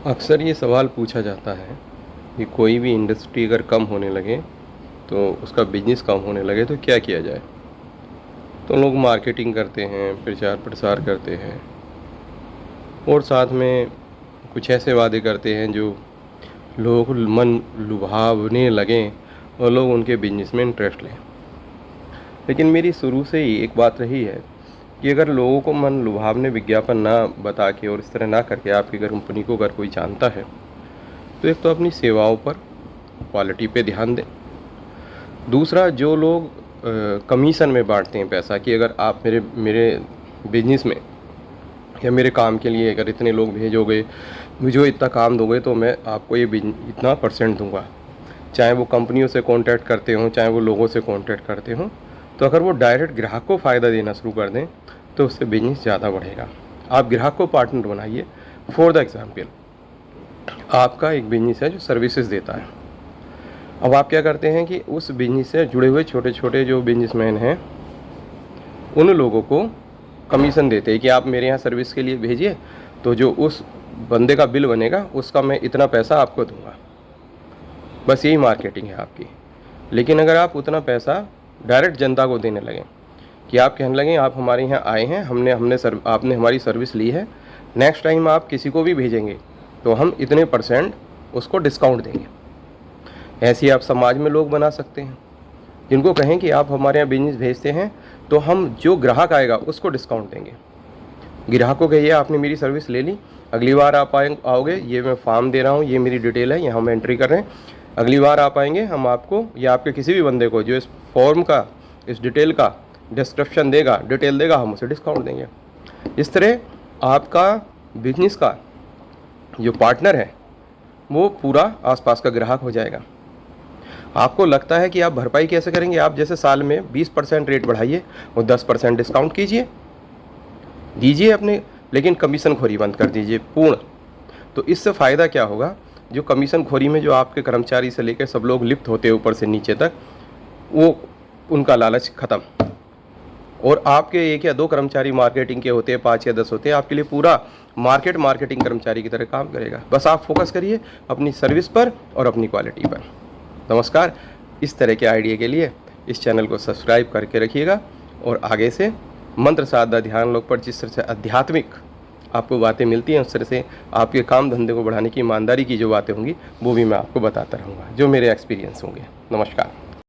अक्सर ये सवाल पूछा जाता है कि कोई भी इंडस्ट्री अगर कम होने लगे तो उसका बिजनेस कम होने लगे तो क्या किया जाए। तो लोग मार्केटिंग करते हैं, प्रचार प्रसार करते हैं और साथ में कुछ ऐसे वादे करते हैं जो लोगों को मन लुभावने लगें और लोग उनके बिजनेस में इंटरेस्ट लें। लेकिन मेरी शुरू से ही एक बात रही है कि अगर लोगों को मन लुभावने विज्ञापन ना बता के और इस तरह ना करके आपकी अगर कंपनी को अगर कोई जानता है तो एक तो अपनी सेवाओं पर क्वालिटी पे ध्यान दें। दूसरा, जो लोग कमीशन में बांटते हैं पैसा कि अगर आप मेरे मेरे बिजनेस में या मेरे काम के लिए अगर इतने लोग भेजोगे, मुझे इतना काम दोगे तो मैं आपको ये इतना परसेंट दूंगा। चाहे वो कंपनियों से कांटेक्ट करते हों, चाहे वो लोगों से कांटेक्ट करते हों, तो अगर वो डायरेक्ट ग्राहक को फ़ायदा देना शुरू कर दें तो उससे बिजनेस ज़्यादा बढ़ेगा। आप ग्राहक को पार्टनर बनाइए। फॉर द एग्ज़ाम्पल, आपका एक बिजनेस है जो सर्विसेज देता है। अब आप क्या करते हैं कि उस बिजनेस से जुड़े हुए छोटे छोटे जो बिजनेसमैन हैं उन लोगों को कमीशन देते हैं कि आप मेरे यहाँ सर्विस के लिए भेजिए, तो जो उस बंदे का बिल बनेगा उसका मैं इतना पैसा आपको दूंगा। बस यही मार्केटिंग है आपकी। लेकिन अगर आप उतना पैसा डायरेक्ट जनता को देने लगें कि आप कहने लगें आप हमारे यहाँ आए हैं, आपने हमारी सर्विस ली है, नेक्स्ट टाइम आप किसी को भी भेजेंगे तो हम इतने परसेंट उसको डिस्काउंट देंगे। ऐसे ही आप समाज में लोग बना सकते हैं जिनको कहें कि आप हमारे यहाँ बिजनेस भेजते हैं तो हम जो ग्राहक आएगा उसको डिस्काउंट देंगे। ग्राहक को कहिए आपने मेरी सर्विस ले ली, अगली बार आप आओगे, ये मैं फॉर्म दे रहा हूँ, ये मेरी डिटेल है, यहाँ हम एंट्री कर रहे हैं, अगली बार आप आएंगे हम आपको या आपके किसी भी बंदे को जो इस फॉर्म का, इस डिटेल का डिस्क्रिप्शन देगा, डिटेल देगा, हम उसे डिस्काउंट देंगे। इस तरह आपका बिजनेस का जो पार्टनर है वो पूरा आसपास का ग्राहक हो जाएगा। आपको लगता है कि आप भरपाई कैसे करेंगे? आप जैसे साल में 20% रेट बढ़ाइए और 10% डिस्काउंट दीजिए अपने, लेकिन कमीशन खोरी बंद कर दीजिए पूर्ण। तो इससे फ़ायदा क्या होगा? जो कमीशन खोरी में जो आपके कर्मचारी से लेकर सब लोग लिप्त होते हैं ऊपर से नीचे तक, वो उनका लालच ख़त्म। और आपके 1 या 2 कर्मचारी मार्केटिंग के होते हैं, 5 या 10 होते हैं, आपके लिए पूरा मार्केटिंग कर्मचारी की तरह काम करेगा। बस आप फोकस करिए अपनी सर्विस पर और अपनी क्वालिटी पर। नमस्कार। इस तरह के आइडिया के लिए इस चैनल को सब्सक्राइब करके रखिएगा और आगे से मंत्र साधा ध्यान लोक पर जिस तरह से आध्यात्मिक आपको बातें मिलती हैं उस तरह से आपके काम धंधे को बढ़ाने की ईमानदारी की जो बातें होंगी वो भी मैं आपको बताता रहूँगा, जो मेरे एक्सपीरियंस होंगे। नमस्कार।